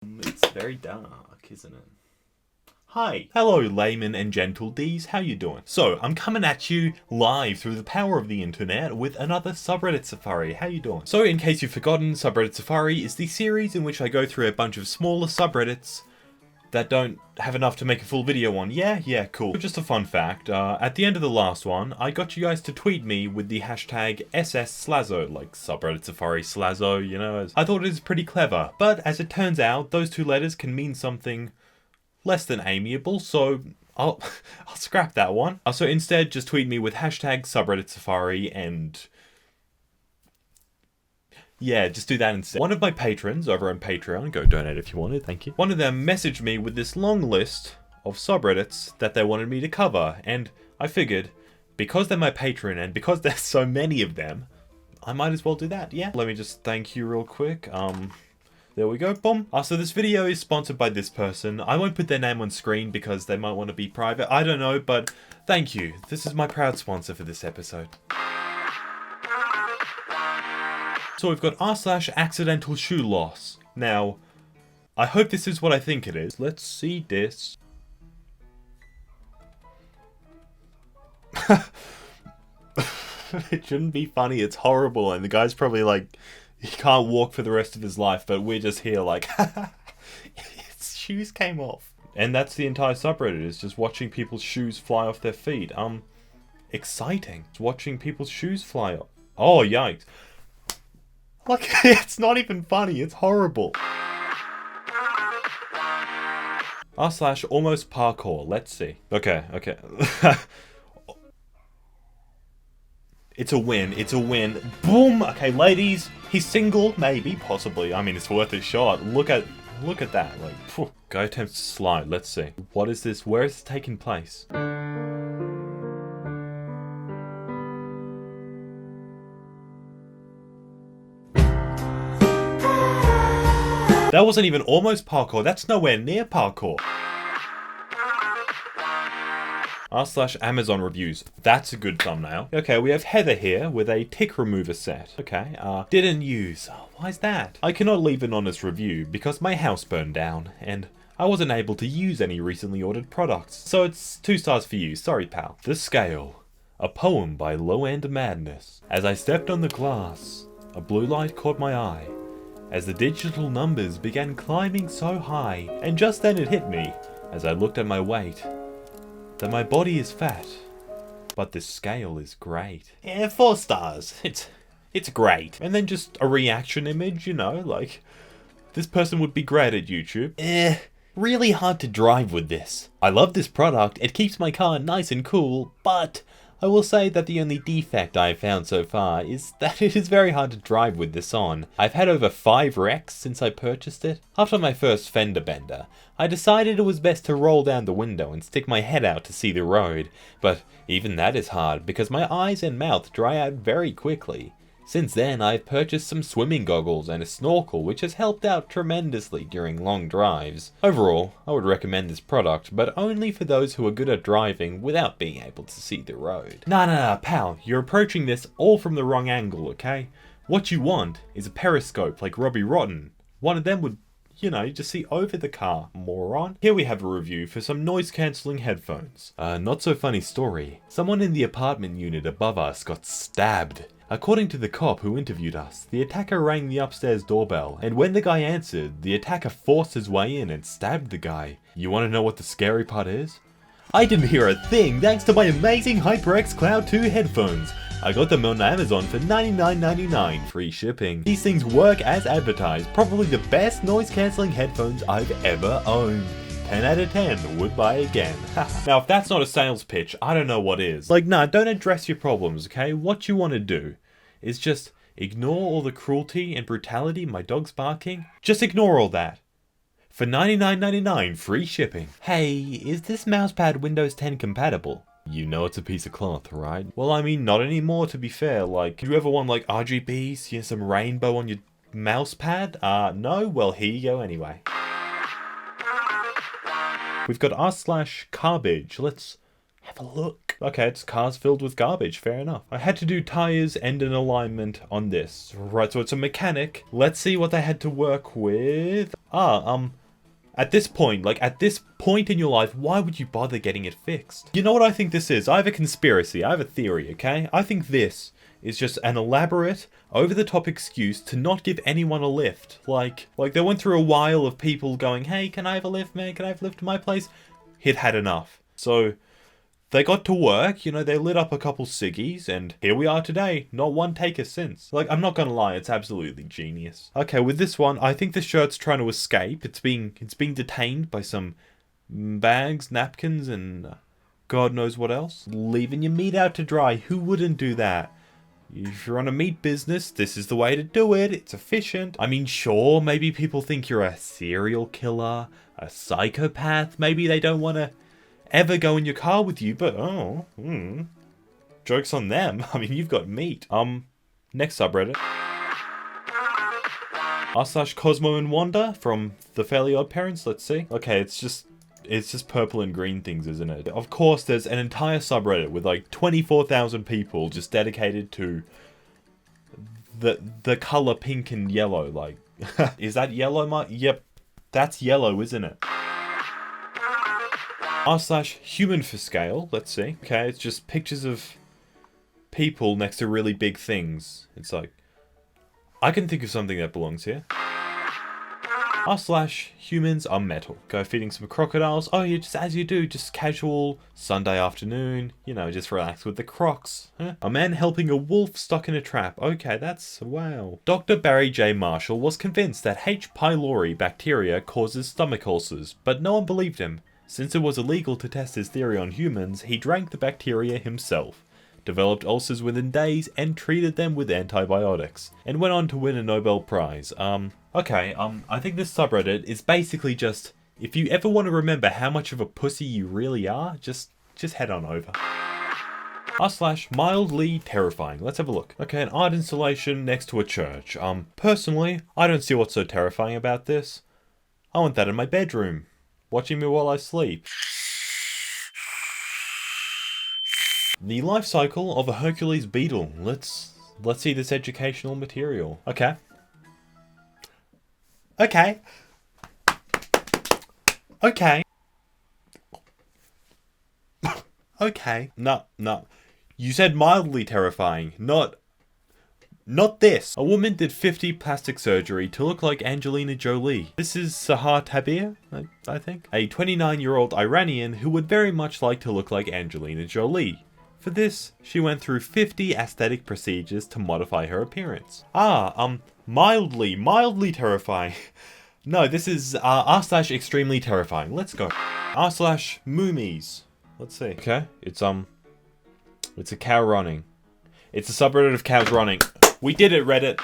It's very dark, isn't it? Hi. Hello, laymen and gentle Ds. How you doing? So, I'm coming at you live through the power of the internet with another Subreddit Safari. How you doing? So, in case you've forgotten, Subreddit Safari is the series in which I go through a bunch of smaller subreddits that don't have enough to make a full video on. Yeah, cool. Just a fun fact, at the end of the last one, I got you guys to tweet me with the hashtag #SSSlazo, like Subreddit Safari Slazo, you know. I thought it was pretty clever, but as it turns out, those two letters can mean something less than amiable, so I'll scrap that one. So instead, just tweet me with hashtag Subreddit Safari and yeah, just do that instead. One of my patrons over on Patreon, go donate if you wanted, thank you. One of them messaged me with this long list of subreddits that they wanted me to cover, and I figured, because they're my patron and because there's so many of them, I might as well do that, yeah? Let me just thank you real quick. There we go, boom. So this video is sponsored by this person. I won't put their name on screen because they might want to be private. I don't know, but thank you. This is my proud sponsor for this episode. So we've got r/accidental shoe loss. Now, I hope this is what I think it is. Let's see this. It shouldn't be funny, it's horrible, and the guy's probably like, he can't walk for the rest of his life, but we're just here like, his shoes came off. And that's the entire subreddit, is just watching people's shoes fly off their feet. Exciting. It's watching people's shoes fly off. Oh, yikes. Like, it's not even funny, it's horrible. r/almost parkour, let's see. Okay. It's a win. Boom! Okay, ladies, he's single, maybe, possibly. I mean, it's worth a shot. Look at that, like, phew. Guy attempts to slide, let's see. What is this? Where is this taking place? That wasn't even almost parkour, that's nowhere near parkour. r/Amazon reviews. That's a good thumbnail. Okay, we have Heather here with a tick remover set. Okay, didn't use. Oh, why's that? I cannot leave an honest review because my house burned down and I wasn't able to use any recently ordered products. So it's 2 stars for you. Sorry, pal. The Scale. A poem by Low End Madness. As I stepped on the glass, a blue light caught my eye as the digital numbers began climbing so high, and just then it hit me as I looked at my weight that my body is fat, but this scale is great. Yeah, 4 stars. It's great. And then just a reaction image, you know, like, this person would be great at YouTube. Really hard to drive with this. I love this product, it keeps my car nice and cool, but I will say that the only defect I have found so far is that it is very hard to drive with this on. I've had over 5 wrecks since I purchased it. After my first fender bender, I decided it was best to roll down the window and stick my head out to see the road, but even that is hard because my eyes and mouth dry out very quickly. Since then, I've purchased some swimming goggles and a snorkel, which has helped out tremendously during long drives. Overall, I would recommend this product, but only for those who are good at driving without being able to see the road. Nah, pal, you're approaching this all from the wrong angle, okay? What you want is a periscope like Robbie Rotten. One of them would, you know, just see over the car, moron. Here we have a review for some noise-cancelling headphones. Not so funny story. Someone in the apartment unit above us got stabbed. According to the cop who interviewed us, the attacker rang the upstairs doorbell, and when the guy answered, the attacker forced his way in and stabbed the guy. You want to know what the scary part is? I didn't hear a thing thanks to my amazing HyperX Cloud 2 headphones. I got them on Amazon for $99.99, free shipping. These things work as advertised, probably the best noise-cancelling headphones I've ever owned. 10 out of 10, would buy again. Now, if that's not a sales pitch, I don't know what is. Like, nah, don't address your problems, okay? What you want to do is just ignore all the cruelty and brutality my dog's barking. Just ignore all that. For $99.99, free shipping. Hey, is this mousepad Windows 10 compatible? You know it's a piece of cloth, right? Well, I mean, not anymore, to be fair. Like, do you ever want, like, RGBs, you know, some rainbow on your mousepad? No? Well, here you go anyway. We've got r/Carbage. Let's have a look. Okay, it's cars filled with garbage, fair enough. I had to do tires and an alignment on this. Right, so it's a mechanic. Let's see what they had to work with. At this point, in your life, why would you bother getting it fixed? You know what I think this is? I have a conspiracy, I have a theory, okay? I think this is just an elaborate, over-the-top excuse to not give anyone a lift. Like they went through a while of people going, hey, can I have a lift, man? Can I have a lift to my place? He'd had enough. So they got to work, you know, they lit up a couple ciggies, and here we are today. Not one taker since. Like, I'm not gonna lie, it's absolutely genius. Okay, with this one, I think the shirt's trying to escape. It's being detained by some bags, napkins, and God knows what else. Leaving your meat out to dry. Who wouldn't do that? If you're on a meat business, this is the way to do it. It's efficient. I mean, sure, maybe people think you're a serial killer, a psychopath. Maybe they don't want to ever go in your car with you, but joke's on them. I mean, you've got meat. Next subreddit. r/Cosmo and Wanda from the Fairly OddParents. Let's see. Okay, it's just purple and green things, isn't it? Of course, there's an entire subreddit with like 24,000 people just dedicated to the color pink and yellow. Like, is that yellow, Mark? Yep, that's yellow, isn't it? r/human for scale. Let's see. Okay, it's just pictures of people next to really big things. It's like, I can think of something that belongs here. r/humans are metal. Go feeding some crocodiles. Oh, yeah, just as you do, just casual Sunday afternoon. You know, just relax with the Crocs. Huh? A man helping a wolf stuck in a trap. Okay, that's, wow. Dr. Barry J. Marshall was convinced that H. pylori bacteria causes stomach ulcers, but no one believed him. Since it was illegal to test his theory on humans, he drank the bacteria himself, developed ulcers within days, and treated them with antibiotics, and went on to win a Nobel Prize. I think this subreddit is basically just, if you ever want to remember how much of a pussy you really are, just head on over. r/mildly terrifying. Let's have a look. Okay, an art installation next to a church. Personally, I don't see what's so terrifying about this. I want that in my bedroom, watching me while I sleep. The life cycle of a Hercules beetle. Let's see this educational material. Okay. Okay. No. You said mildly terrifying, not this. A woman did 50 plastic surgery to look like Angelina Jolie. This is Sahar Tabir, I think. A 29-year-old Iranian who would very much like to look like Angelina Jolie. For this, she went through 50 aesthetic procedures to modify her appearance. Mildly terrifying. No, this is r/extremely terrifying. Let's go. r/moomies. Let's see. Okay, it's a cow running. It's a subreddit of cows running. We did it, Reddit.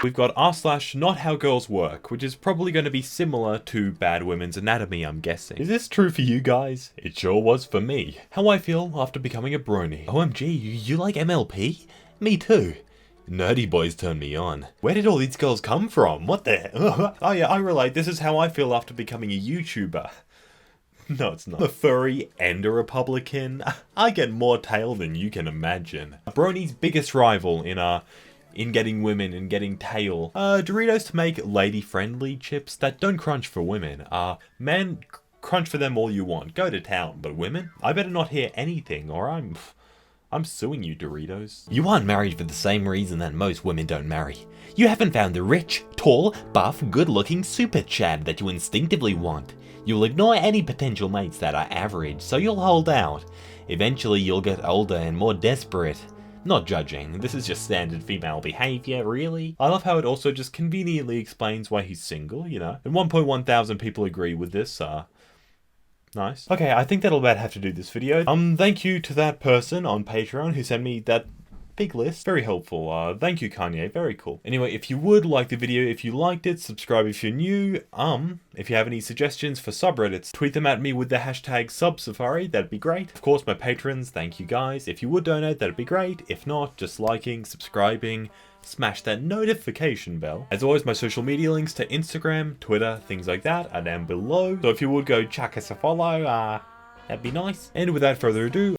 We've got r/not how girls work, which is probably going to be similar to Bad Women's Anatomy, I'm guessing. Is this true for you guys? It sure was for me. How I feel after becoming a brony. OMG, you like MLP? Me too. Nerdy boys turn me on. Where did all these girls come from? What the? Oh yeah, I relate. This is how I feel after becoming a YouTuber. No, it's not. I'm a furry and a Republican. I get more tail than you can imagine. Brony's biggest rival in getting women and getting tail. Doritos to make lady-friendly chips that don't crunch for women. Men, crunch for them all you want. Go to town. But women? I better not hear anything or I'm suing you, Doritos. You aren't married for the same reason that most women don't marry. You haven't found the rich, tall, buff, good-looking super Chad that you instinctively want. You'll ignore any potential mates that are average, so you'll hold out. Eventually you'll get older and more desperate. Not judging, this is just standard female behavior, really. I love how it also just conveniently explains why he's single, you know. And 1.1 thousand people agree with this, nice. Okay, I think that'll about have to do this video. Thank you to that person on Patreon who sent me that big list. Very helpful. Thank you, Kanye. Very cool. Anyway, if you would like the video, if you liked it, subscribe if you're new. If you have any suggestions for subreddits, tweet them at me with the hashtag #subsafari. That'd be great. Of course, my patrons, thank you guys. If you would donate, that'd be great. If not, just liking, subscribing, smash that notification bell. As always, my social media links to Instagram, Twitter, things like that are down below. So if you would go chuck us a follow, that'd be nice. And without further ado,